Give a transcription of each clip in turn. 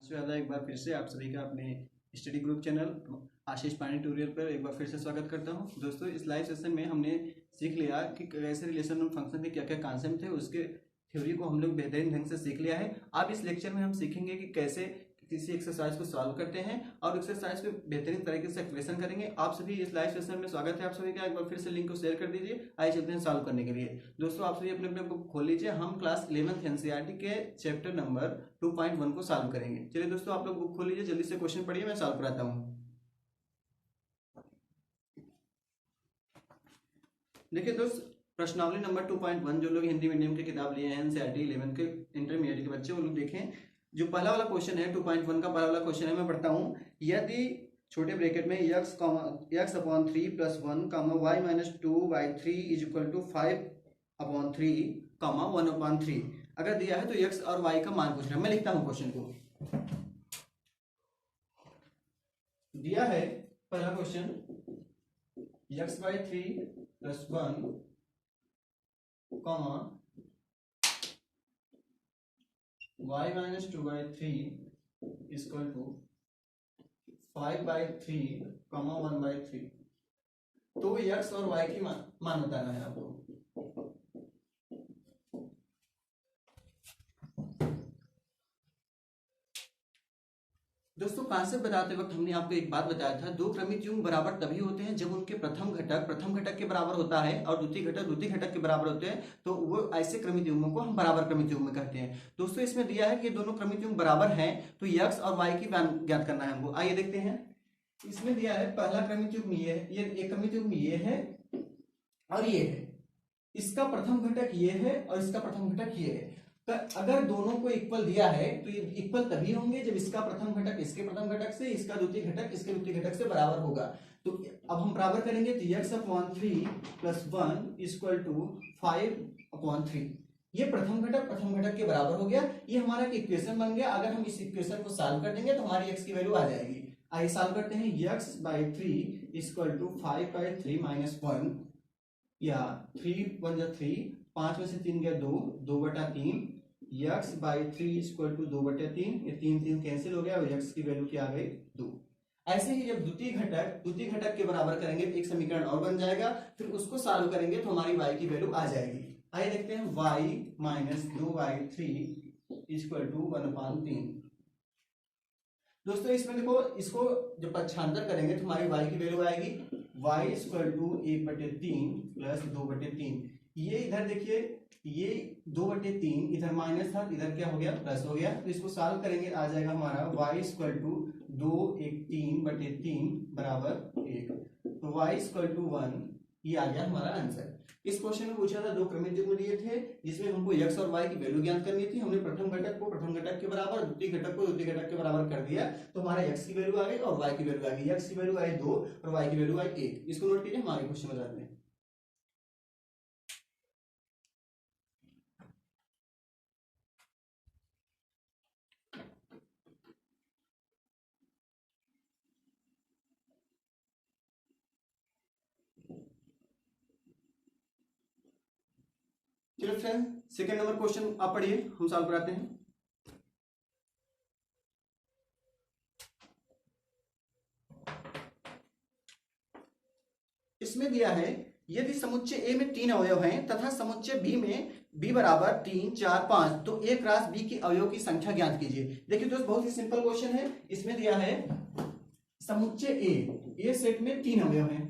ज़्यादा एक बार फिर से आप सभी का अपने स्टडी ग्रुप चैनल आशीष पानी ट्यूटोरियल पर एक बार फिर से स्वागत करता हूं। दोस्तों, इस लाइव सेशन में हमने सीख लिया कि कैसे रिलेशन और फंक्शन के क्या क्या कॉन्सेप्ट थे, उसके थ्योरी को हम लोग बेहतरीन ढंग से सीख लिया है। अब इस लेक्चर में हम सीखेंगे कि कैसे किसी एक्सरसाइज को सॉल्व करते हैं और एक्सरसाइज को बेहतरीन तरीके से एक्सप्रेशन करेंगे। आप सभी इस लाइव सेशन में स्वागत है आप सभी का। एक बार फिर से लिंक को शेयर कर दीजिए। आइए चलते हैं सॉल्व करने के लिए। दोस्तों, आप सभी अपने अपने बुक खोल लीजिए। हम क्लास 11th एनसीईआरटी के चैप्टर नंबर 2.1 को सॉल्व करेंगे। चलिए दोस्तों, आप लोग बुक खोल लीजिए, जल्दी से क्वेश्चन पढ़िए, मैं सॉल्व कराता हूँ। देखिए दोस्त, प्रश्नावली नंबर 2.1 जो लोग हिंदी मीडियम की किताब लिए हैं एनसीईआरटी 11 के इंटरमीडिएट के बच्चे, वो लोग देखें। जो पहला वाला क्वेश्चन है 2.1 का पहला वाला क्वेश्चन है, मैं पढ़ता हूँ। यदि छोटे ब्रैकेट में x/3 + 1 y - 2/3 = 5/3 1/3 अगर दिया है तो x और y का मान पूछ रहा है। मैं लिखता हूँ क्वेश्चन को। दिया है पहला क्वेश्चन x/3 + 1 y - 2/3 = 5/3 1/3। तो x और y की मान बताना है आपको। दोस्तों, कॉन्सेप्ट बताते वक्त हमने आपको एक बात बताया था, दो क्रमिक युग्म बराबर तभी होते हैं जब उनके प्रथम घटक के बराबर होता है और द्वितीय घटक के बराबर होते हैं। तो वो ऐसे क्रमिक युग्मों को हम बराबर क्रमिक युग्म कहते हैं। दोस्तों, इसमें दिया है कि दोनों क्रमिक युग्म बराबर हैं, तो x और y की मान ज्ञात करना है हमको। आइए देखते हैं। इसमें दिया है पहला क्रमिक युग्म ये है, ये एक क्रमिक युग्म ये है और ये है। इसका प्रथम घटक ये है और इसका प्रथम घटक ये है। अगर दोनों को इक्वल दिया है तो ये इक्वल तभी होंगे जब इसका प्रथम घटक इसके प्रथम घटक से, इसका द्वितीय घटक इसके द्वितीय घटक से बराबर होगा। तो अब हम बराबर करेंगे तो x/3 + 1 = 5/3। ये प्रथम घटक के बराबर हो गया। ये हमारा एक इक्वेशन बन गया। अगर हम इस इक्वेशन को सॉल्व कर देंगे तो हमारी x की वैल्यू आ जाएगी। आइए सॉल्व करते हैं। x/3 = 5/3 - 1 या 3 1 जा 3, 5 में से 3 गया 2, 2/3। x/3 = 2/3। ये 3 3 कैंसिल हो गया और x की वैल्यू क्या आ गई 2। ऐसे ही जब द्वितीय घटक के बराबर करेंगे तो एक समीकरण और बन जाएगा। फिर उसको सॉल्व करेंगे तो हमारी y की वैल्यू आ जाएगी। आइए देखते हैं। y - 2/3 = 1/3। दोस्तों, इसमें देखो, इसको जब पक्षांतर करेंगे तो हमारी y की वैल्यू आएगी y = 1/3 + 2/3। ये इधर देखिए, ये 2/3 इधर माइनस था, इधर क्या हो गया प्लस हो गया। तो इसको सॉल्व करेंगे आ जाएगा हमारा y = 2 1 3/3 = 1। तो y = 1, ये आ गया हमारा आंसर। इस क्वेश्चन में पूछा था, दो क्रमिक युग्म दिए थे जिसमें हमको x और y की वैल्यू ज्ञात करनी थी। हमने प्रथम घटक को प्रथम घटक के बराबर, द्वितीय घटक को द्वितीय घटक के बराबर कर दिया, तो हमारा x की वैल्यू आ गई और y की वैल्यू आ गई। x की वैल्यू आई 2 और y की वैल्यू आई 1। इसको नोट कीजिए, हमारे क्वेश्चन बताते हैं। चलो फ्रेंड, सेकंड नंबर क्वेश्चन आप पढ़िए, हम सॉल्व कराते हैं। इसमें दिया है, यदि समुच्चय A में 3 अवयव हैं तथा समुच्चय B में B = 3 4 5, तो A क्रॉस B की अवयव की संख्या ज्ञात कीजिए। देखिए दोस्त, बहुत ही सिंपल क्वेश्चन है। इसमें दिया है समुच्चय A सेट में 3 अवयव हैं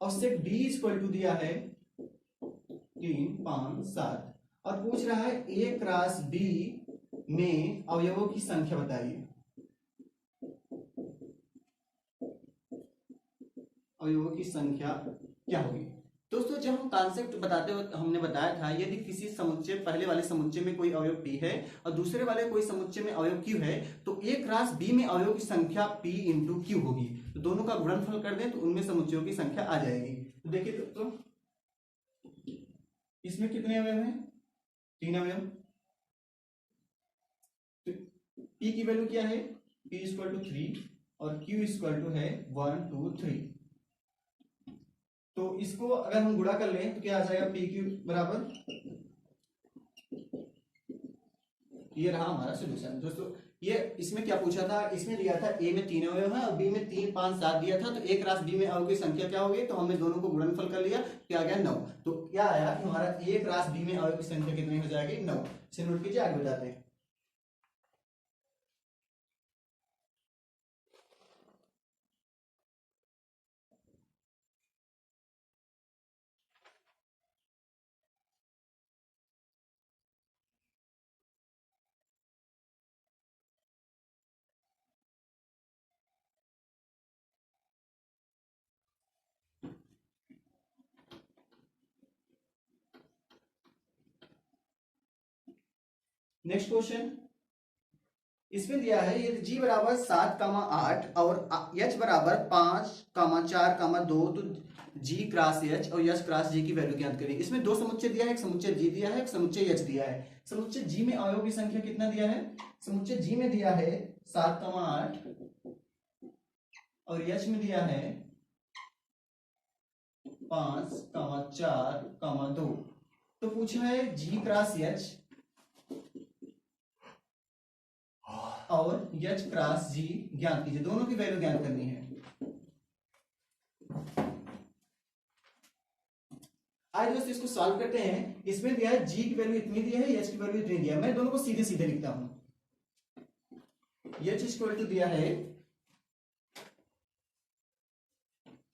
और सेट B = दिया है 3 5 7 और पूछ रहा है A क्रॉस B में अवयवों की संख्या बताइए। अवयवों की संख्या क्या होगी। दोस्तों, जब हम कॉन्सेप्ट बताते वक्त हमने बताया था, यदि किसी समुच्चय, पहले वाले समुच्चय में कोई अवयव p है और दूसरे वाले कोई समुच्चय में अवयव q है, तो a क्रॉस b में अवयव की संख्या p × q होगी। तो दोनों का गुणनफल कर दें तो उनमें समुच्चयों की संख्या आ जाएगी। तो देखिए दोस्तों, इसमें कितने अवयव हैं 3 अवयव। तो p की वैल्यू क्या है, p = 3 और q = है 1 2 3। तो इसको अगर हम गुणा कर लें तो क्या आ जाएगा, p q बराबर ये रहा हमारा सोल्यूशन दोस्तों। ये इसमें क्या पूछा था, इसमें दिया था ए में 3 अवयव है और बी में 3 5 7 दिया था, तो ए क्रॉस बी में अवयव की संख्या क्या होगी, तो हमने दोनों को गुणनफल कर लिया, क्या आ गया 9। तो क्या आया कि हमारा ए क्रॉस बी में अवयव की संख्या कितनी हो जाएगी 9। इसे नोट कीजिए, आगे बताते हैं। नेक्स्ट क्वेश्चन इसमें दिया है यदि g बराबर 7, 8 और h बराबर 5, 4, 2, तो g क्रॉस h और h क्रॉस g की वैल्यू ज्ञात करें। इसमें दो समुच्चय दिया है, एक समुच्चय g दिया है, एक समुच्चय h दिया है। समुच्चय g में अवयव की संख्या कितना दिया है, समुच्चय g में दिया है 7, 8 और h में दिया है 5, 4, 2। तो पूछा है g क्रॉस h और h क्रॉस g ज्ञात कीजिए, दोनों की वैल्यू ज्ञात करनी है। आज दोस्तों इसको सॉल्व करते हैं। इसमें दिया है g की वैल्यू इतनी दी है, h की वैल्यू इतनी दिया है। मैं दोनों को सीधे सीधे लिखता हूं। h इक्वल टू दिया है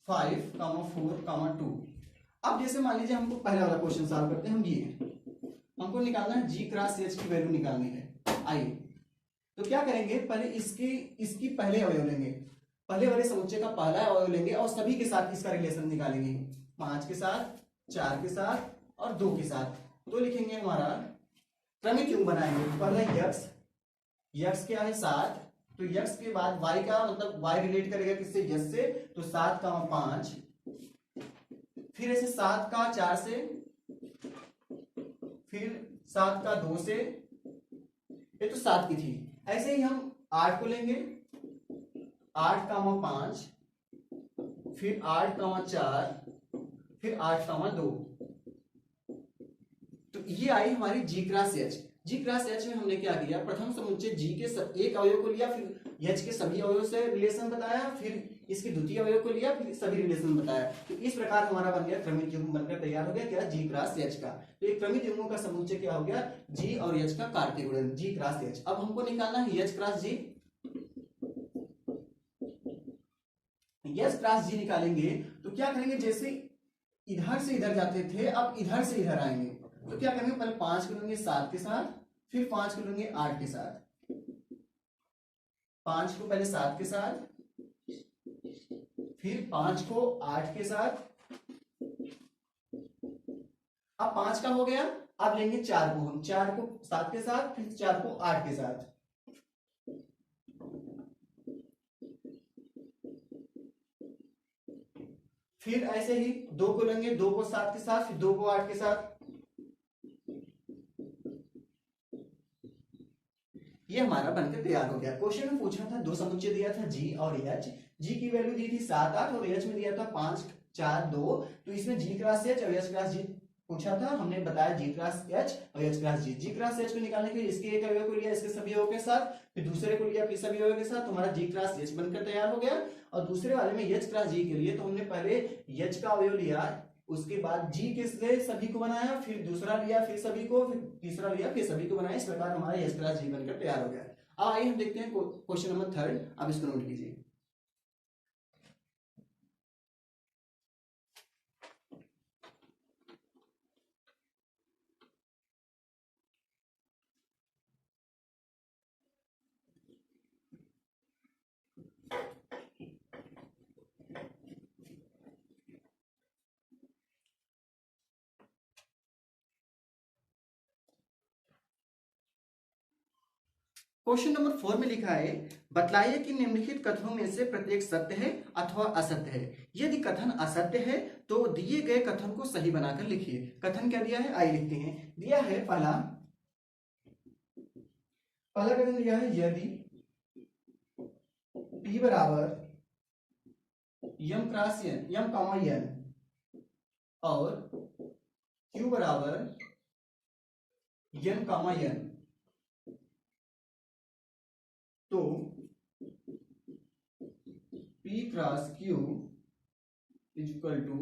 5, 4, 2। अब जैसे मान लीजिए हमको पहला वाला क्वेश्चन सॉल्व करते हैं। हम ये हमको निकालना है g क्रॉस h की वैल्यू निकालनी है। आइए तो क्या करेंगे, पहले इसकी पहले अवयव लेंगे, पहले वाले समुच्चय का पहला अवयव लेंगे और सभी के साथ इसका रिलेशन निकालेंगे, 5 के साथ, 4 के साथ और 2 के साथ। तो लिखेंगे हमारा क्रमिक युग्म बनाएंगे। पहला यक्स क्या है 7, तो यक्स के बाद y का मतलब y रिलेट करेगा किससे, यस से, तो 7, 5, फिर ऐसे 7 का 4 से, फिर 7 का 2 से, ये तो 7 की थी। ऐसे ही हम 8 को लेंगे, 8, 5, फिर 8, 4, फिर 8, 2। तो ये आई हमारी g cross h। g cross h में हमने क्या किया, प्रथम समुच्चय g के एक अवयव को लिया, फिर h के सभी अवयव से रिलेशन बताया, फिर इसके द्वितीय अवयव को लिया, फिर सभी रिलेशन बताया। तो इस प्रकार हमारा बन गया क्रमिक युग्म बनकर तैयार हो गया क्या, g क्रॉस h का। तो एक क्रमिक युग्मों का समुच्चय क्या हो गया, g और h का कार्तीय गुणन g क्रॉस h। अब हमको निकालना है h cross g। h cross g निकालेंगे तो क्या करेंगे, जैसे इधर से इधर जाते थे अब इधर से इधर आएंगे। तो क्या करेंगे, पहले 5 को लेंगे 7 के साथ, फिर 5 को लेंगे 8 के साथ, 5 को पहले 7 के साथ, फिर 5 को 8 के साथ। अब 5 का हो गया, अब लेंगे 4 को, हम 4 को 7 के साथ, फिर 4 को 8 के साथ। फिर ऐसे ही 2 को लेंगे, 2 को 7 के साथ, फिर 2 को 8 के साथ। ये हमारा बनकर तैयार हो गया। क्वेश्चन में पूछा था, दो समुच्चय दिया था g और h। g की वैल्यू दी थी 7, 8 और h में दिया था 5, 4, 2। तो इसमें g क्रॉस h और h क्रॉस g पूछा था, हमने बताया g क्रॉस h और h cross g। g cross h को निकालने के लिए इसके एक अवयव को लिया, इसके सभी अवयव के साथ, फिर दूसरे को लिया, फिर सभी अवयव के साथ, तो हमारा g क्रॉस h बनकर तैयार हो गया। और दूसरे वाले में h क्रॉस g के लिए तो हमने पहले h का अवयव लिया, उसके बाद g किससे सभी को बनाया, फिर दूसरा लिया, फिर सभी को, फिर तीसरा लिया, फिर सभी को बनाया। इस प्रकार हमारा h क्रॉस g बनकर तैयार हो गया। अब आइए हम देखते हैं क्वेश्चन नंबर 3। अब इसको नोट कीजिए। क्वेश्चन नंबर 4 में लिखा है, बतलाइए कि निम्नलिखित कथनों में से प्रत्येक सत्य है अथवा असत्य है। यदि कथन असत्य है तो दिए गए कथन को सही बनाकर लिखिए। कथन क्या दिया है, आइए लिखते हैं। दिया है पहला कथन दिया है, यदि p बराबर m cross n, m comma n और q बराबर n कॉमा n, तो P cross Q is equal to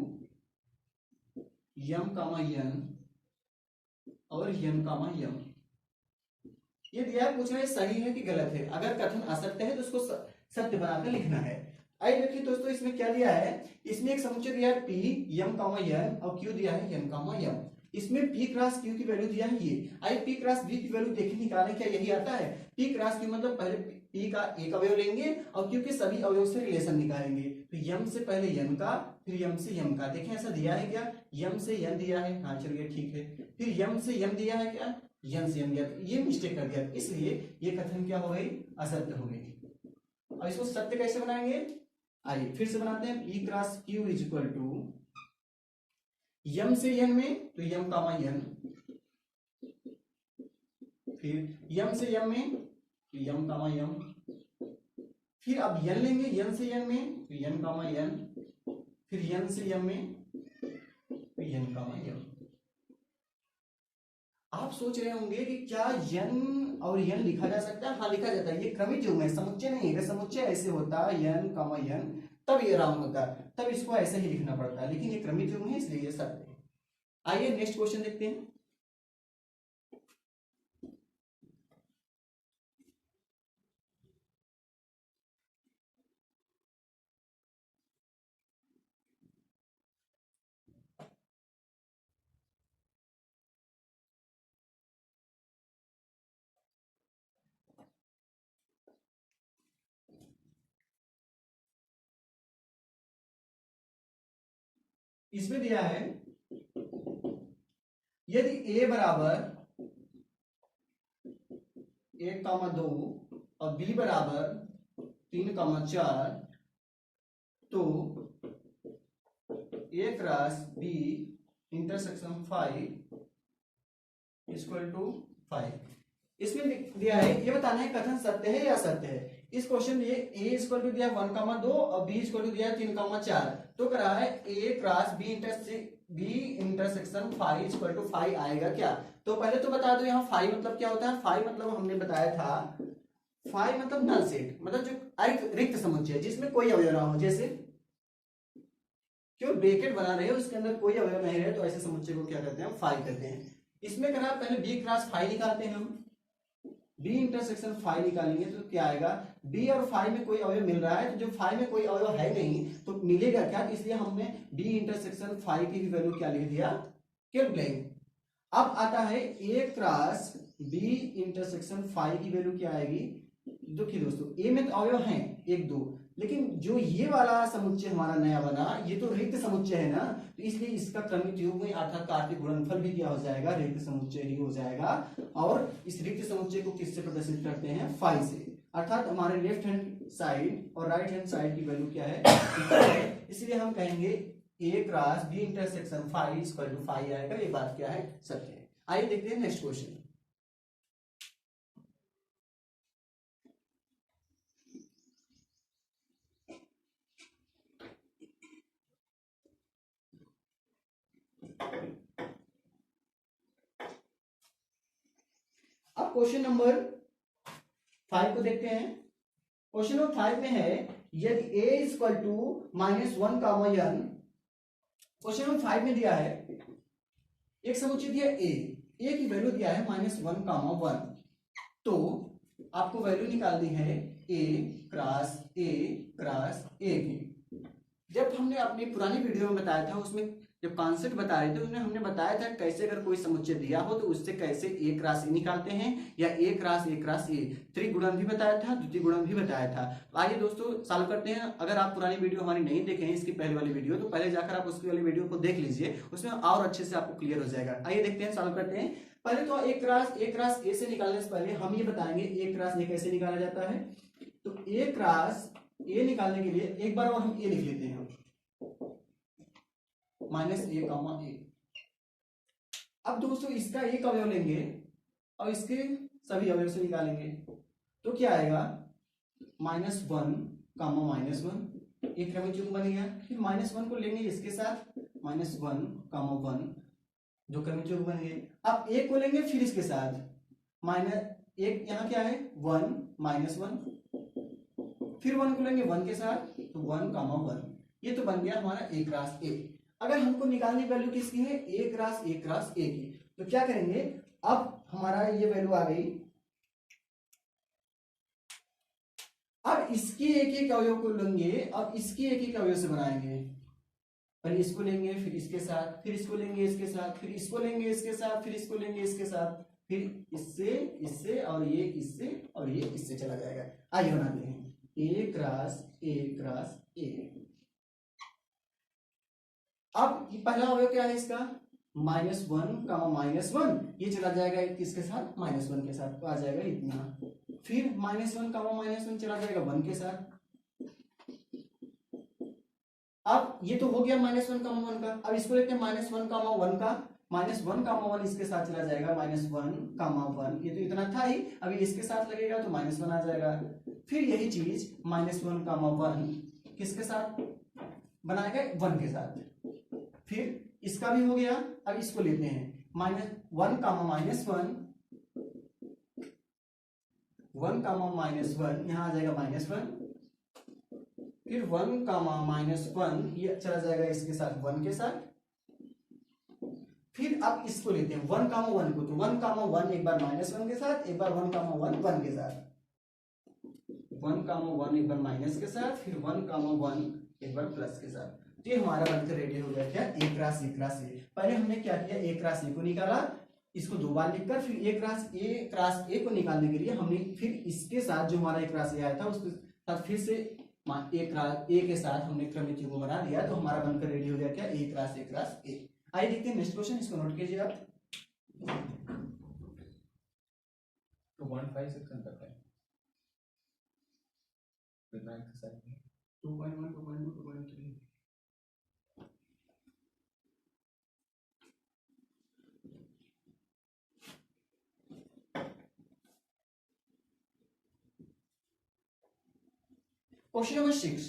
M comma N और यन कामा यम। ये दिया है, पूछ रहे हैं सही है कि गलत है। अगर कथन असत्य है तो उसको सत्य बनाकर लिखना है। आइए देखिए दोस्तों, इसमें क्या दिया है, इसमें एक समुच्चय दिया है P यम कामा यन और Q दिया है यन कामा यम। इसमें P क्रॉस Q की वैल्यू दिया है ये। आइए P क्रॉस V की वैल्यू देखें, निकालें। क्या यही आता है? P क्रॉस Q मतलब पहले P का एक अवयव लेंगे और Q के सभी अवयव से रिलेशन निकालेंगे। तो यम से पहले यन का, फिर यम से यम का। देखें ऐसा दिया है क्या? यम से यन दिया है, हाँ चलिए ठीक है। फिर यम से यम दिया है क्या? यन से यम दिया। ये मिस्टेक कर दिया, इसलिए ये कथन क्या हो गई? असत्य हो गई। और इसको सत्य कैसे बनाएंगे? आइए फिर से बनाते हैं। P cross Q is equal to M से यन में तो यम कामा यन, फिर यम से यम में तो यम कामा यम, फिर अब यन लेंगे यन से यन में तो यन कामा यन, फिर यन से यम में तो यन कामा यम। आप सोच रहे होंगे कि क्या यन और यन लिखा जा सकता है? हाँ लिखा जाता है। ये क्रमिक युग्म है, समुच्चय नहीं है। अगर समुच्चय ऐसे होता यन कामा यन तब ये राउंड होता, तब इसको ऐसे ही लिखना पड़ता है, लेकिन ये क्रमिक युग्म है इसलिए ये सत्य है। आइए नेक्स्ट क्वेश्चन देखते हैं। इसमें दिया है यदि a बराबर 1,2 और b बराबर 3,4 तो a cross b intersection 5 equal to 5। इसमें दिया है, ये बताना है कथन सत्य है या असत्य है। इस क्वेश्चन में a इक्वल टू दिया 1,2 और b इक्वल टू दिया 3,4। तो कह रहा है a cross b intersection 5 equal to 5 आएगा क्या? तो पहले तो बता दो यहाँ 5 मतलब क्या होता है। 5 मतलब हमने बताया था, 5 मतलब नल सेट, मतलब जो रिक्त समुच्चय जिसमें कोई अवयव ना हो। जैसे क्यों ब्रैकेट बना रहे हो, उसके अंदर कोई अवयव नहीं रहे, तो ऐसे समुच्चय को क्या कहते हैं? 5 कहते हैं। इसमें कह रहा है पहले b क्रॉस 5 निकालते हैं हम। b इंटरसेक्शन 5 निकालेंगे तो क्या आएगा? b और 5 में कोई अवयव मिल रहा है, तो जो 5 में कोई अवयव है नहीं तो मिलेगा क्या? तो इसलिए हमने b इंटरसेक्शन 5 की भी वैल्यू क्या लिख दिया? केवल ब्लैंक। अब आता है a क्रॉस b इंटरसेक्शन 5 की वैल्यू क्या आएगी? देखिए दोस्तों, a में तो अवयव हैं 1 2, लेकिन जो ये वाला समुच्चय हमारा नया बना ये तो रिक्त समुच्चय है ना, तो इसलिए इसका क्रमिक युग्म अर्थात कार्तीय गुणनफल भी क्या हो जाएगा? रिक्त समुच्चय ही हो जाएगा। और इस रिक्त समुच्चय को किससे प्रदर्शित करते हैं? 5 से। अर्थात हमारे लेफ्ट हैंड साइड और राइट हैंड साइड की वैल्यू क्या है? इसलिए हम कहेंगे a cross b intersection 5 equal to 5 आएगा। ये बात क्या है? सत्य है। आइए देखते हैं नेक्स्ट क्वेश्चन। अब क्वेश्चन नंबर 5 को देखते हैं। क्वेश्चन नंबर 5 में है यदि a equal to -1 comma n। Question number 5 में दिया है एक समुच्चय दिया a की वैल्यू दिया है -1 कामा 1। तो आपको वैल्यू निकालनी है a क्रॉस a की। जब हमने अपनी पुरानी वीडियो में बताया था, उसमें जब कॉन्सेप्ट बता रहे थे उसमें हमने बताया था कैसे अगर कोई समुच्चय दिया हो तो उससे कैसे a क्रॉस a निकालते हैं, या a क्रॉस a। त्रिगुणन भी बताया था, द्वितीय गुणन भी बताया था। तो आइए दोस्तों सॉल्व करते हैं। अगर आप पुरानी वीडियो हमारी नहीं देखे हैं, इसकी पहले वाली वीडियो, तो पहले जाकर आप उसकी वाली वीडियो को देख लीजिए, उसमें और अच्छे से आपको क्लियर हो जाएगा। आइए देखते हैं, सॉल्व करते हैं। पहले तो a क्रॉस a से निकालने से पहले हम ये बताएंगे a क्रॉस a कैसे निकाला जाता है। तो a क्रॉस a निकालने के लिए एक बार और हम a लिख लेते हैं, -a कामा a। अब दोस्तों इसका एक अवयव लेंगे और इसके सभी अवयव से निकालेंगे तो क्या आएगा? -1 कामा -1, एक क्रमिक युग्म बन गया। फिर -1 को लेंगे इसके साथ, -1 कामा 1, जो क्रमिक युग्म बन गए। अब a को लेंगे फिर इसके साथ माइनस एक, यहाँ क्या है 1 -1, फिर 1 को लेंगे 1 के साथ, तो 1, 1, ये तो बन गया हमारा a क्रॉस a। अगर हमको निकालनी वैल्यू किसकी है, a क्रॉस a की, तो क्या करेंगे, अब हमारा ये वैल्यू आ गई। अब इसके एक एक अवयव को लेंगे, अब इसके एक एक अवयव से बनाएंगे, पहले इसको लेंगे फिर इसके साथ, फिर इसको लेंगे इसके साथ, फिर इसको लेंगे इसके साथ, फिर इसको लेंगे इसके साथ, फिर इससे इससे और ये इससे और ये इससे चला जाएगा। आइए बनाते हैं a क्रॉस a। अब ये पहला अवयव क्या है इसका, -1, -1, ये चला जाएगा किसके साथ, -1 के साथ, तो आ जाएगा इतना। फिर -1, -1 चला जाएगा 1 के साथ। अब ये तो हो गया -1, -1 का। अब इसको लेते हैं -1, -1 का, -1, 1 इसके साथ चला जाएगा, -1, 1, ये तो इतना था ही, अभी इसके साथ लगेगा तो -1 आ जाएगा। फिर यही चीज -1, 1 किसके साथ बनाएगा, 1 के साथ। फिर इसका भी हो गया, अब इसको लेते हैं -1, -1, 1, यहां आ जाएगा -1, फिर 1, -1 ये चला जाएगा इसके साथ 1 के साथ। फिर अब इसको लेते हैं 1, 1 को, तो 1, 1 एक बार -1 के साथ, एक बार 1, 1 के साथ, 1, 1 एक बार माइनस के साथ, फिर 1, 1 एक बार प्लस के साथ। तो ये हमारा बनकर रेडी हो गया क्या, a क्रॉस a। पहले हमने क्या किया, a क्रॉस a को निकाला, इसको 2 बार लिखकर, फिर a क्रॉस a को निकालने के लिए हमने फिर इसके साथ जो हमारा a क्रॉस a आया था उसके साथ फिर से a के साथ हमने क्रमित युग्म बना दिया, तो हमारा बनकर रेडी हो गया क्या, a क्रॉस a। आइए देखते हैं नेक्स्ट क्वेश्चन, इसको नोट कीजिए आप। तो 1.5 सेक्शन तक है, कितना एक्सरसाइज है, 2.1, 2.2, 2.3। क्वेश्चन नंबर 6,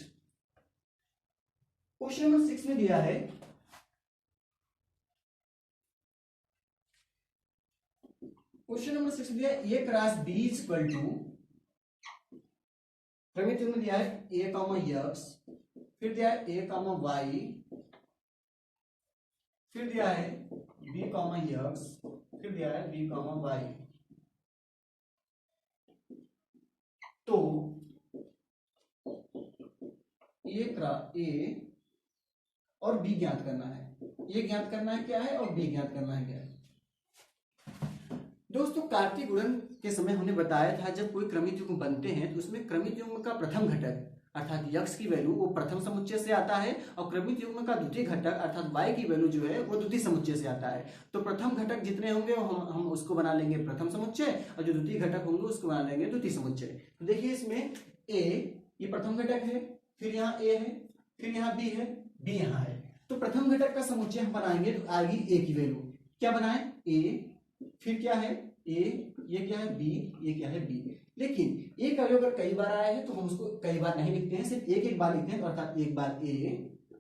क्वेश्चन नंबर 6 में दिया है क्वेश्चन नंबर 6 दिया है a cross b equal to, क्रमित युग्म दिया है a, x, फिर दिया है a, y, फिर दिया है b, x, फिर दिया है b, y। तो a और b ज्ञात करना है, ये ज्ञात करना है क्या है और b ज्ञात करना है क्या है। दोस्तों कार्तीय गुणन के समय हमने बताया था जब कोई क्रमित युग्म बनते हैं तो उसमें क्रमित युग्म का प्रथम घटक अर्थात यक्ष की वैल्यू वो प्रथम समुच्चय से आता है, और क्रमित युग्म का द्वितीय घटक अर्थात y की वैल्यू जो है वो द्वितीय समुच्चय से आता है। तो प्रथम घटक जितने होंगे हम उसको बना लेंगे प्रथम समुच्चय, और जो द्वितीय घटक होंगे उसको बना लेंगे द्वितीय समुच्चय। तो देखिए इसमें a ये प्रथम घटक है, फिर यहाँ a है, फिर यहाँ b है, b यहाँ है। तो प्रथम घटक का समुच्चय हम बनाएंगे तो आएगी a की वैल्यू, क्या बनाए a, फिर क्या है a, ये क्या है b, ये क्या है b। लेकिन एक अवयव अगर कई बार आया है तो हम उसको कई बार नहीं लिखते हैं, सिर्फ एक एक बार लिखते हैं, तो अर्थात एक बार a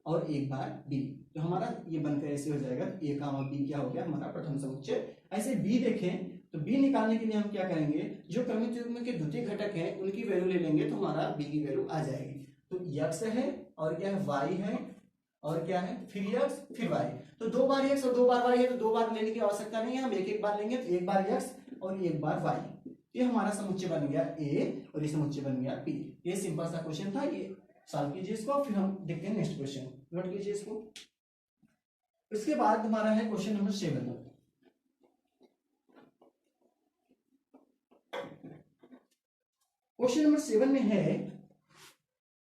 और एक बार b। तो हमारा ये बनकर ऐसे हो जाएगा, a का b क्या हो गया हमारा प्रथम समुच्चय। ऐसे b देखें तो b निकालने के लिए हम क्या करेंगे, जो क्रमित युग्म के द्वितीय घटक है उनकी वैल्यू ले लेंगे तो हमारा b की वैल्यू आ जाएगी। तो x है और क्या है y है और क्या है फिर x फिर y। तो 2 बार x और 2 बार y है, तो 2 बार लेने की आवश्यकता नहीं है, हम एक एक बार लेंगे, तो एक बार x और एक बार y। ये हमारा समुच्चय बन गया a और ये समुच्चय बन गया p। ये सिंपल सा क्वेश्चन था, ये सॉल्व कीजिए इसको, फिर हम देखते हैं नेक्स्ट क्वेश्चन, नोट कीजिए इसको। इसके बाद हमारा है क्वेश्चन नंबर 7। क्वेश्चन नंबर 7 में है,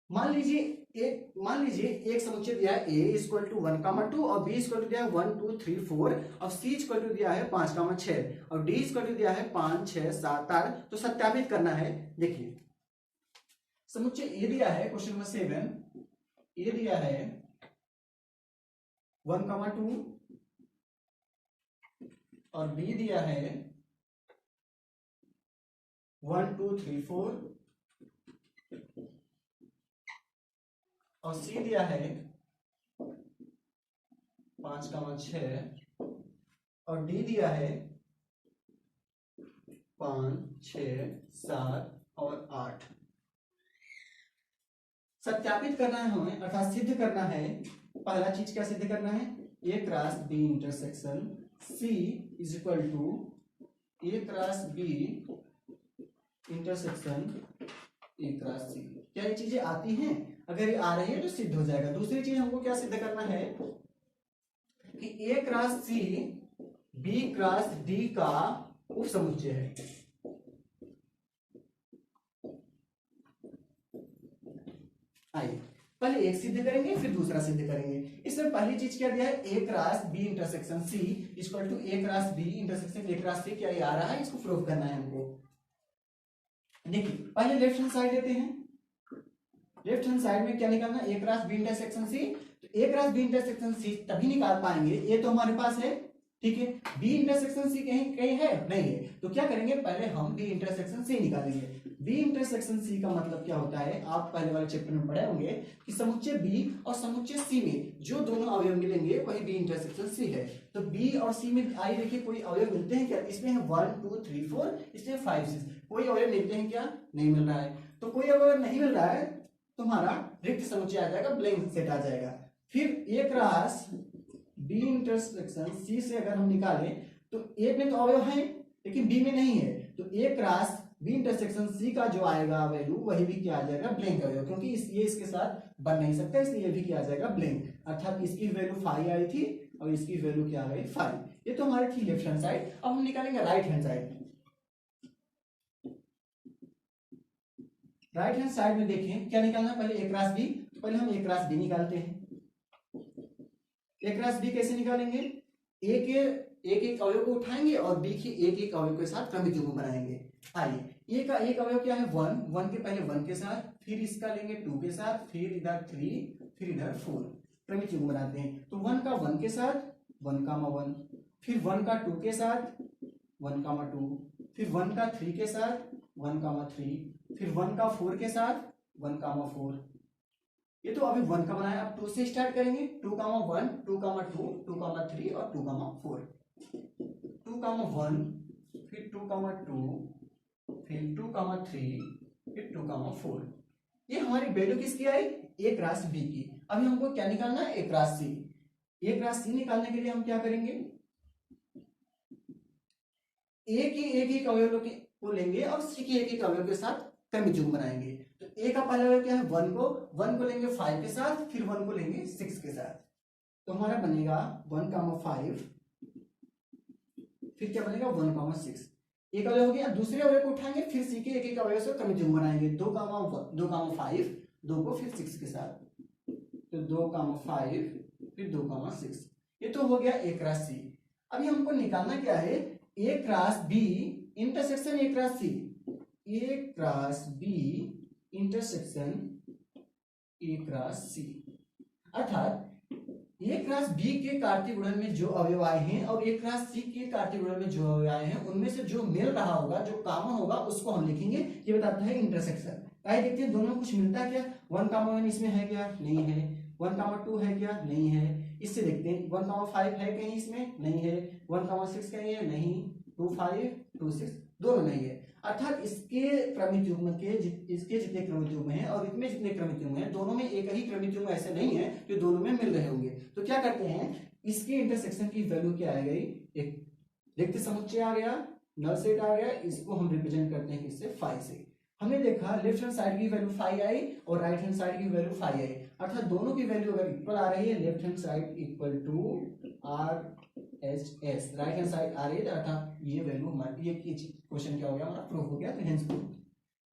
मान लीजिए एक समुच्चय दिया है a इक्वल टू 1, 2 और b इक्वल टू दिया है 1, 2, 3, 4 और c इक्वल टू दिया है 5, 6 और d इक्वल टू दिया है 5, 6, 7, 8। तो सत्यापित करना है। देखिए समुच्चय a दिया है, क्वेश्चन नंबर 7 a दिया है 1, 2 और b दिया है 1, 2, 3, 4 और c दिया है 5, 6 और d दिया है 5, 6, 7 और 8 सत्यापित करना है हमें, अर्थात सिद्ध करना है। पहला चीज क्या सिद्ध करना है, A cross B intersection C is equal to A cross B intersection A cross C. क्या ये चीजें आती हैं? अगर ये आ रही है तो सिद्ध हो जाएगा। दूसरी चीज हमको क्या सिद्ध करना है कि A cross C B cross D का उप समुच्चय है। आइए पहले एक सिद्ध करेंगे फिर दूसरा सिद्ध करेंगे। इसमें पहली चीज क्या दिया है, A cross B intersection C equal to A cross B intersection A cross C. क्या ये आ रहा है, इसको प्रूव करना है हमको। देखिए पहले लेफ्ट हैंड साइड लेते हैं। लेफ्ट हैंड साइड में क्या निकालना, ए क्रॉस बी इंटरसेक्शन सी। तो ए क्रॉस बी इंटरसेक्शन सी तभी निकाल पाएंगे, ये तो हमारे पास है, ठीक है। बी इंटरसेक्शन सी कहीं कहीं है नहीं है, तो क्या करेंगे, पहले हम बी इंटरसेक्शन सी निकालेंगे। बी इंटरसेक्शन सी का मतलब क्या होता है, आप पहले वाले चैप्टर में पढ़े होंगे कि समुच्चय बी और समुच्चय सी में जो दोनों अवयव मिलेंगे वही बी इंटरसेक्शन सी है। तो बी और सी में आई देखिए कोई अवयव मिलते हैं क्या, इसमें है 1 2 3 4, इसमें 5 6, कोई अवयव मिलते हैं क्या, नहीं मिल रहा है। तो कोई अवयव नहीं मिल रहा है तो हमारा रिक्त समुच्चय आ जाएगा, ब्लैंक सेट आ जाएगा। फिर ए क्रॉस बी इंटरसेक्शन सी से अगर हम निकालें तो ए में तो अवयव है लेकिन बी में नहीं है, तो ए क्रॉस बी इंटरसेक्शन सी का जो आएगा वैल्यू वही भी क्या आ जाएगा, ब्लैंक अवयव, क्योंकि ये इसके साथ बन नहीं सकता, इसलिए ये भी क्या आ जाएगा, ब्लैंक। अर्थात इसकी वैल्यू 5 आई थी और इसकी वैल्यू क्या आ गई, 5। ये तो हमारी थी लेफ्ट हैंड साइड। अब हम निकालेंगे right hand side. Right hand side में देखें क्या निकालना है, पहले ए क्रॉस बी, तो पहले हम ए क्रॉस बी निकालते हैं। ए क्रॉस बी कैसे निकालेंगे, ए के एक एक अवयव को उठाएंगे और बी के एक एक अवयव के साथ क्रमिक युग्म बनाएंगे। आइए ए का एक अवयव क्या है, 1 के पहले 1 के साथ, फिर इसका लेंगे 2 के साथ, फिर इधर 3, फिर इधर 4, क्रमिक युग्म बनाते हैं। तो 1 का 1 के साथ 1, फिर 1 का 2 के साथ 1, 2, फिर 1 का 3 के साथ 1, 3, फिर 1 का 4 के साथ 1, 4। ये तो अभी 1 का बनाया, अब 2 से स्टार्ट करेंगे, 2, 1, 2, 2, 3 और 2, 4। 2, 1, फिर 2, 2, फिर 2, 3, फिर 2, 4। ये हमारी वैल्यू किसकी आई, ए क्रॉस बी की। अभी हमको क्या निकालना है, A cross C. A cross सी निकालने के लिए हम क्या करेंगे, ए की एक एक अवयव को लेंगे और सी की एक एक अवयव के साथ क्रमिक युग्म बनाएंगे। तो ए का पहला अवयव क्या है, 1 को लेंगे 5 के साथ, फिर 1 को लेंगे 6 के साथ। तो हमारा बनेगा 1, 5, फिर क्या बनेगा 1, 6। एक अवयव हो गया। दूसरे अवयव को उठाएंगे, फिर सी के एक एक अवयव से क्रमिक युग्म बनाएंगे। 2, 5, 2 को फिर 6 के साथ, तो 2, 5, फिर 2, 6। ये तो हो गया ए क्रॉस सी। अभी हमको निकालना क्या है, A cross B intersection A cross C. A cross B intersection A cross C, अर्थात ए क्रॉस बी के कार्तीय गुणन में जो अवयव आए हैं और ए क्रॉस सी के कार्तीय गुणन में जो अवयव आए हैं उनमें से जो मिल रहा होगा, जो कॉमन होगा, उसको हम लिखेंगे। ये बताता है इंटरसेक्शन। आइए देखते हैं दोनों में कुछ मिलता है क्या। 1, 1 इसमें है क्या, नहीं है। 1, 2 है क्या, नहीं है। इससे देखते हैं 1, 5 है कहीं इसमें, नहीं है। 1, 6 कहीं है, नहीं। 2, 5, 2, 6 दोनों नहीं है। अर्थात इसके क्रमिक युग्म के इसके जितने क्रमिक युग्म हैं और इसमें जितने क्रमिक युग्म हैं, दोनों में एक ही क्रमिक युग्म ऐसे नहीं है जो दोनों में मिल रहे होंगे। तो क्या करते हैं, इसके इंटरसेक्शन की वैल्यू क्या आ गई, एक रिक्त समुच्चय आ गया, नल सेट आ गया। इसको हम रिप्रेजेंट करते हैं इससे 5 से। हमने देखा लेफ्ट हैंड साइड की वैल्यू 5 आई और राइट हैंड साइड की वैल्यू 5 आई, अर्थात दोनों की वैल्यू अगर इक्वल आ रही है, left hand side equal to R H S, right hand side आ रही है, अर्थात ये वैल्यू हमारी, ये क्वेश्चन क्या हो गया हमारा, प्रूफ हो गया। तो हेंस प्रूफ।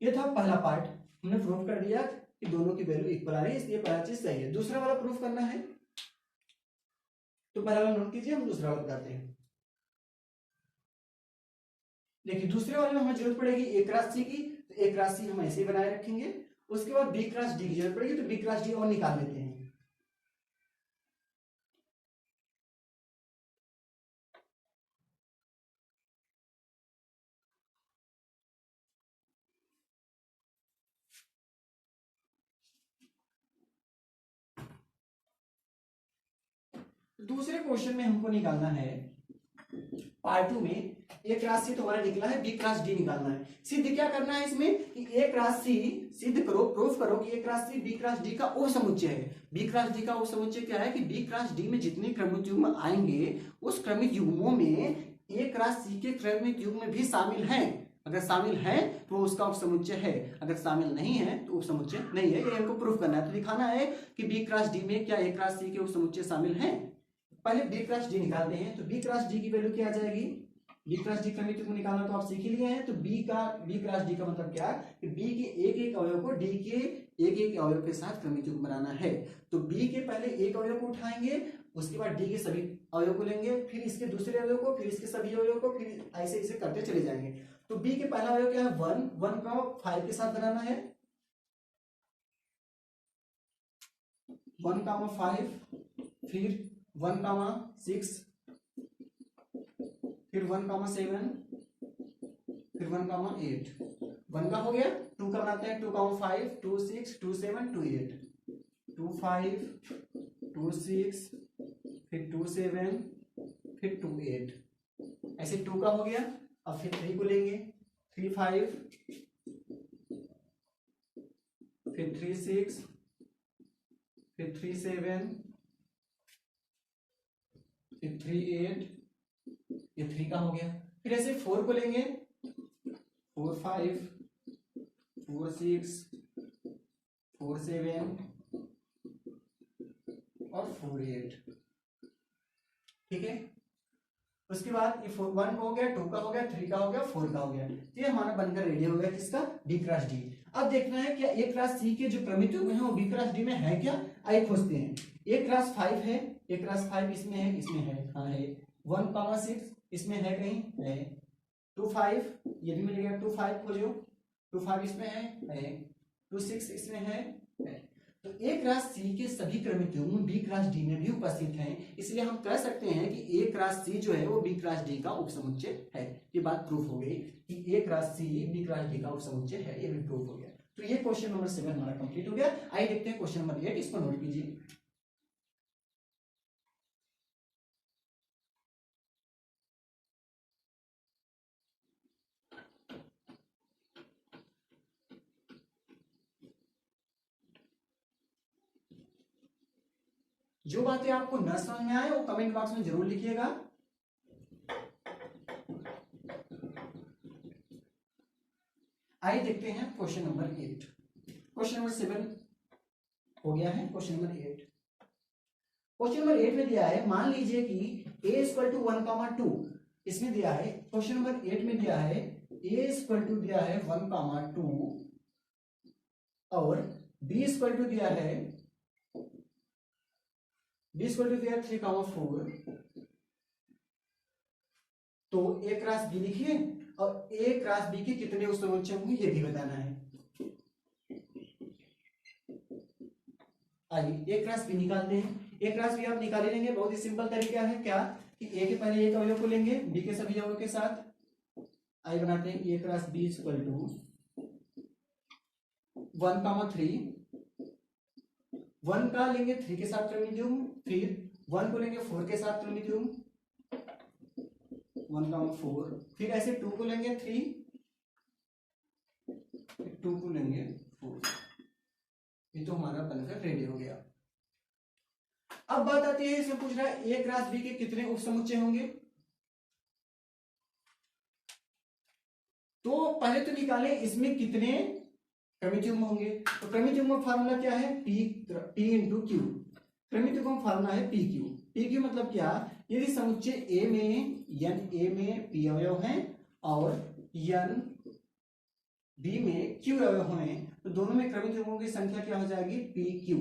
ये था पहला पार्ट, हमने प्रूफ कर दिया कि दोनों की वैल्यू इक्वल आ रही है, इसलिए पहला चीज सही है। दूसरा वाला प्रूफ करना है, तो पहला वाला नोट कीजिए, हम दूसरा वाला बताते हैं। देखिए दूसरे वाले में हमें जरूरत पड़ेगी ए क्रॉस सी की, तो ए क्रॉस सी हम ऐसे ही बनाए रखेंगे। उसके बाद बी क्रॉस डी की जरूरत पड़ेगी, तो बी क्रॉस डी और निकाल लेते हैं। दूसरे क्वेश्चन में हमको निकालना है पार्ट 2 में ए क्रॉस सी तो हमारा निकला है, बी क्रॉस डी निकालना है। सिद्ध क्या करना है इसमें कि ए क्रॉस सी सिद्ध करो, प्रूफ करो कि A cross C B cross D का उपसमुच्चय है। बी क्रॉस डी का उपसमुच्चय क्या है कि बी क्रॉस डी में जितने क्रमिक युग्म आएंगे उस क्रमिक युग्मों में ए क्रॉस सी के क्रमिक युग्म भी शामिल हैं। अगर शामिल है तो उसका उपसमुच्चय है, अगर शामिल नहीं है तो उपसमुच्चय नहीं है। ये हमको प्रूफ करना है। तो दिखाना है कि बी क्रॉस डी में क्या ए क्रॉस सी के उपसमुच्चय शामिल हैं। पहले बी क्रॉस डी निकालते हैं। तो बी क्रॉस डी की वैल्यू क्या आ जाएगी, बी क्रॉस डी क्रमिक युग्म निकालना तो आप सीख ही लिए हैं। तो बी क्रॉस डी का मतलब क्या कि बी के एक एक अवयव को डी के एक एक अवयव के साथ क्रमिक युग्म बनाना है। तो बी के पहले एक अवयव को उठाएंगे, उसके बाद डी के सभी अवयव को लेंगे, फिर इसके दूसरे अवयव को, फिर इसके सभी अवयव को, फिर ऐसे ऐसे करते चले जाएंगे। तो बी के पहला अवयव क्या है 1 का 5 के साथ बनाना है, 1,5, फिर 1,6, फिर 1,7, फिर 1,8। 1 का हो गया, 2 का बनाते हैं 2,5, 2, 6, 2, 7, 2, 8, 2, 5, 2, 6, फिर 2, 7, फिर 2, 8। ऐसे 2 का हो गया। अब फिर 3 को लेंगे, 3, 5, फिर 3, 6, फिर 3, 7, फिर 3, 8, ये 3 का हो गया। फिर ऐसे 4 को लेंगे, 4, 5, 4, 6, 4, 7 और 4, 8। ठीक है। उसके बाद ये 1 का हो गया, 2 का हो गया, 3 का हो गया, 4 का हो गया। ये हमारा बनकर रेडी हो गया किसका, बी क्रॉस डी। अब देखना है क्या ए क्रॉस सी के जो क्रमिक युग्म है वो बी क्रॉस डी में है क्या, आइए खोजते हैं। ए क्रॉस 5 है, ए क्रॉस 5 इसमें है, इसमें है, हाँ है। 1,6 इसमें है कहीं, है। 2, 5 ये भी मिल गया, 2, 5 खोजो, 2, 5 इसमें है। 2, 6 इसमें है। तो ए क्रॉस सी के सभी क्रमिक युग्म बी क्रॉस डी में भी उपस्थित हैं, इसलिए हम कह सकते हैं कि ए क्रॉस सी जो है वो बी क्रॉस डी का उपसमुच्चय है। ये बात प्रूफ हो गई कि A cross C B cross D का उपसमुच्चय है, ये भी प्रूफ हो गया। तो ये क्वेश्चन नंबर 7 हमारा कंप्लीट हो गया। आइए देखते हैं क्वेश्चन नंबर 8, इसको नोट कीजिए। जो बातें आपको न समझ में आए वो कमेंट बॉक्स में जरूर लिखिएगा। आइए देखते हैं क्वेश्चन नंबर 8। क्वेश्चन नंबर 7 हो गया है, क्वेश्चन नंबर 8। क्वेश्चन नंबर 8 में दिया है, मान लीजिए कि a = 1,2 इसमें दिया है। क्वेश्चन नंबर 8 में दिया है a = दिया है 1,2 और b = दिया है 3,4। तो a क्रॉस b लिखिए और a क्रॉस b के कितने उपसमुच्चय होंगे ये भी बताना है। आइए a क्रॉस b निकालते हैं। a क्रॉस b आप निकाल लेंगे, बहुत ही सिंपल तरीका है। क्या कि a के पहले एक अवयव को लेंगे, b के सभी अवयव के साथ। आइए बनाते हैं a क्रॉस b = 1,3। 1 का लेंगे 3 के साथ क्रमिक युग्म, फिर 1 को लेंगे 4 के साथ क्रमिक युग्म, 1,4। फिर ऐसे 2 को लेंगे 3, 2 को लेंगे 4। ये तो हमारा बनकर रेडी हो गया। अब बात आती है, इसमें पूछ रहा है ए क्रॉस बी के कितने उपसमुच्चय होंगे। तो पहले तो निकालें इसमें कितने क्रमिक युग्म होंगे। तो क्रमिक युग्म का फार्मूला क्या है, P × Q। क्रमिक युग्म का फार्मूला है PQ मतलब क्या, यदि समुच्चय A में A में P अवयव हैं और B में Q अवयव हैं, तो दोनों में क्रमिक युग्मों की संख्या क्या हो जाएगी, PQ।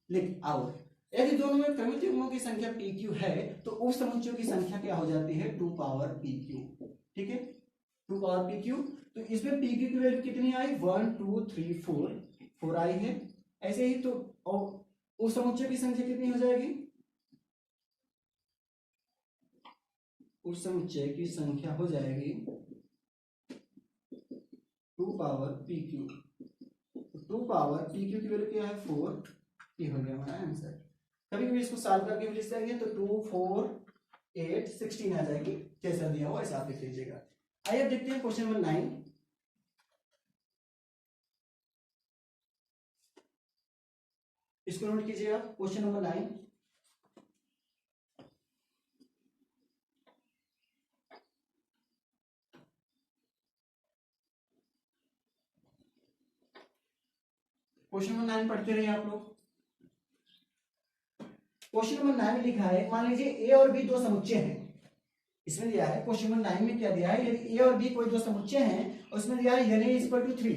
लेकिन और यदि दोनों में क्रमिक युग्मों की संख्या PQ है तो उस समुच्चयों की संख्या क्या हो जाती है, 2 पावर PQ। ठीक है, 2 पावर PQ। तो इसमें PQ की वैल्यू कितनी आई, 1, 2, 3, 4 आई है। ऐसे ही तो और उस समुच्चय की संख्या कितनी हो जाएगी, उस समुच्चय की संख्या हो जाएगी 2 पावर PQ। 2 पावर PQ की वैल्यू क्या है, 4। ये हो गया हमारा आंसर। कभी कभी इसको सॉल्व करके भी लिख देंगे तो 2, 4, 8, 16 आ जाएगी। जैसा दिया हो ऐसा आप लिख लीजिएगा। आइए अब देखते हैं क्वेश्चन नंबर 9। इसको नोट कीजिए आप, क्वेश्चन नंबर 9। क्वेश्चन नंबर 9 पढ़ते रहिए आप लोग। क्वेश्चन नंबर 9 में लिखा है, मान लीजिए ए और बी दो समुच्चय हैं। इसमें दिया है क्वेश्चन नंबर 9 में क्या दिया है, यदि ए और बी कोई दो समुच्चय हैं और उसमें दिया है n equal to 3।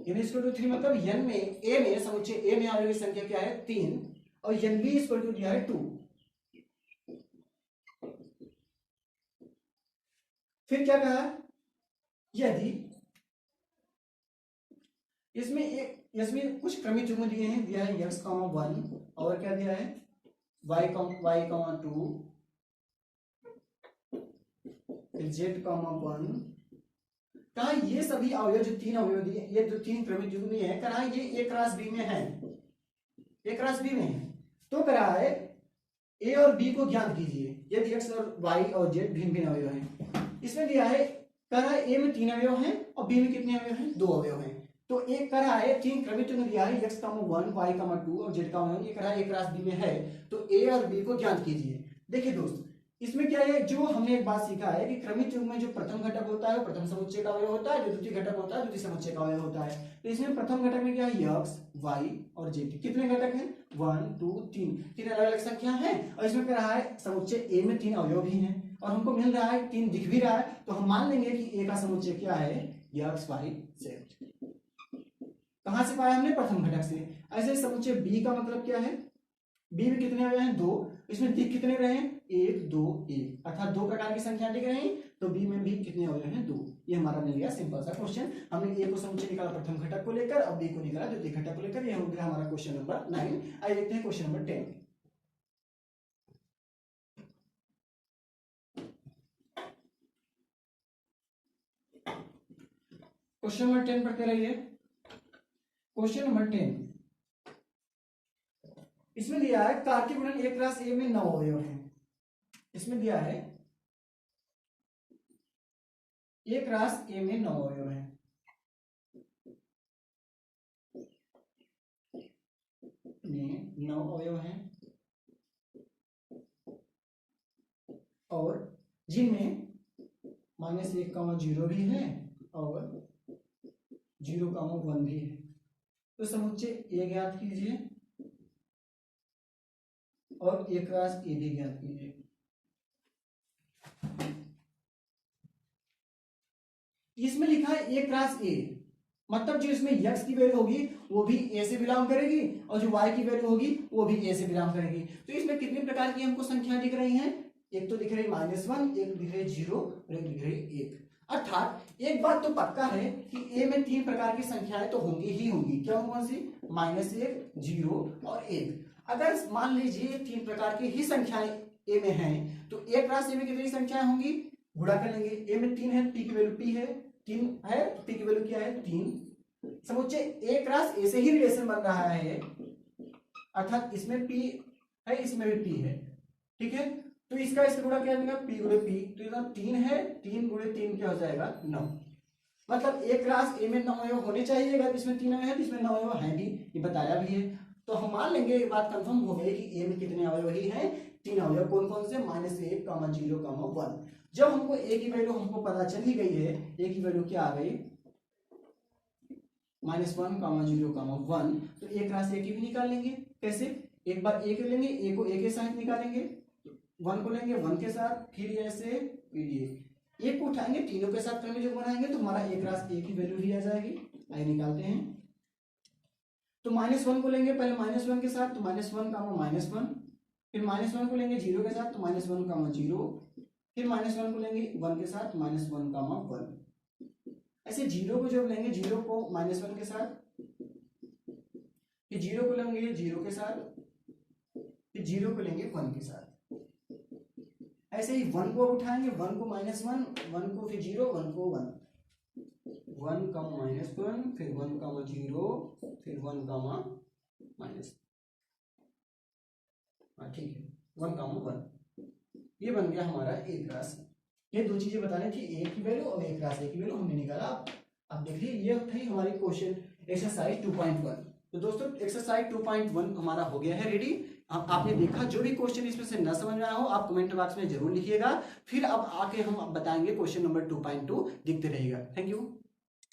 n equal to 3 मतलब n में ए में समुच्चय ए में आने वाली संख्या क्या है 3 और n बी इक्वल टू दिया है 2। फिर क्या कहा, यदि इसमें कुछ क्रमिक युग्म दिए हैं, दिया है x, 1 और क्या दिया है y, 2 फिर z, 1। कहा ये सभी अवयव जो तीन अवयव दिए, ये जो तीन क्रमिक युग्म दिए हैं, कहा ये a क्रॉस b में है, a क्रॉस b में है। तो कहा है a और b को ज्ञात कीजिए यदि x और y और z भिन्न भिन्न अवयव हैं। इसमें दिया है कह रहा है a में 3 अवयव हैं और b में कितने अवयव हैं 2 अवयव हैं। तो एक कह रहा है तीन क्रमिक युग्म दिया है x, 1 y, 2 और z, 1। ये कह रहा है a क्रॉस b में है, तो a और b को ज्ञात कीजिए। देखिए दोस्त, इसमें क्या है, जो हमने एक बात सीखा है कि क्रमिक युग्म में जो प्रथम घटक होता है वो प्रथम समुच्चय का अवयव होता है, जो द्वितीय घटक होता है द्वितीय समुच्चय का अवयव होता है। तो इसमें प्रथम घटक में क्या है x, y और z। कितने घटक हैं 1 2 3, तीन अलग अलग संख्या है और इसमें क्या रहा है समुच्चय a में 3 अवयव भी हैं और हमको मिल रहा है 3 दिख भी रहा है, तो हम मान लेंगे कि a का समुच्चय क्या है x, y, z। कहां से पाया हमने, प्रथम घटक से। ऐसे समुच्चय b का मतलब क्या है, b में कितने अवयव हैं 2, इसमें दिख कितने रहे 1 2 1, अर्थात 2 प्रकार की संख्या दिख रही हैं, तो b में भी कितने अवयव हैं 2। ये हमारा मिल गया सिंपल सा क्वेश्चन। हमने a को समुच्चय निकाला प्रथम घटक को लेकर और b को निकाला द्वितीय घटक को लेकर। ये हो गया हमारा क्वेश्चन नंबर 9। आइए देखते हैं क्वेश्चन नंबर 10। क्वेश्चन नंबर 10 पढ़ते रहिए। क्वेश्चन नंबर 10, इसमें दिया है कार्तीय गुणन एक रास ए में 9 अवयव हैं। इसमें दिया है एक रास ए में 9 अवयव हैं। में 9 अवयव हैं और जिनमें -1, 0 भी है और 0, 1 भी है। तो समुच्चय ए ज्ञात कीजिए और एक रास ए भी ज्ञात कीजिए। इसमें लिखा है एक रास ए, मतलब जो इसमें x की वैल्यू होगी वो भी a से बिलोंग करेगी और जो y की वैल्यू होगी वो भी a से बिलोंग करेगी। तो इसमें कितने प्रकार की हमको संख्या दिख रही हैं, एक तो दिख रही -1, एक दिख रही 0 और एक दिख रही 1। अर्थात एक बात तो पक्का है कि a में 3 प्रकार की संख्याएं तो होंगी ही होंगी। क्या कौन सी, -1, 0 और 1। अगर मान लीजिए 3 प्रकार की ही संख्याएं a में हैं, तो एक रास a में कितनी संख्याएं होंगी, गुणा कर लेंगे। a में 3 है, p की वैल्यू p है, 3 है, p की वैल्यू क्या है 3। समुच्चय एक रास ए से ही रिलेशन बन रहा है, अर्थात इसमें p है इसमें भी p है, ठीक है। तो इसका गुणा क्या बनेगा, p गुणे p। तो इधर 3 है, 3 गुणे 3 क्या हो जाएगा 9। मतलब एक रास ए में 9 अवयव होने चाहिए, अगर इसमें 3 अवयव है तो इसमें 9 अवयव है भी, ये बताया भी है। तो हम मान लेंगे, ये बात कंफर्म हो गई कि ए में कितने अवयव ही हैं 3 अवयव। कौन कौन से, -1, 0, 1। जब हमको ए की वैल्यू हमको पता चल ही गई है, ए की वैल्यू क्या आ गई -1, 0, 1, तो एक रास ए की भी निकाल लेंगे। कैसे, एक बार ए को लेंगे, ए को ए के साथ निकालेंगे, 1 को लेंगे 1 के साथ, फिर ऐसे फिर एक को उठाएंगे तीनों के साथ क्रम जो बनाएंगे तो हमारा एक रास ए की वैल्यू ही आ जाएगी। आइए निकालते हैं। तो -1 को लेंगे पहले -1 के साथ, तो -1, फिर -1 को लेंगे 0 के साथ, तो -1, 0, फिर -1 को लेंगे 1 के साथ, -1, 1। ऐसे 0 को जब लेंगे 0 को -1 के साथ, फिर 0 को लेंगे 0 के साथ, फिर 0 को लेंगे 1 के साथ। ऐसे ही 1 को उठाएंगे, 1 को -1, 1 को फिर 0, 1 को 1, 1, -1, फिर 1, 0, फिर 1, ठीक है 1, 1। ये बन गया हमारा एक राशि। ये दो चीजें बतानी थी, ए की वैल्यू और एक राशि की वैल्यू हमने निकाला। अब देखिए ये थी हमारी क्वेश्चन एक्सरसाइज 2.1। तो दोस्तों एक्सरसाइज 2.1 हमारा हो गया है रेडी। अब आपने देखा, जो भी क्वेश्चन इसमें से न समझ में आया हो आप कमेंट बॉक्स में जरूर लिखिएगा, फिर अब आके हम बताएंगे क्वेश्चन नंबर 2.2 दिखते रहेगा। Thank you.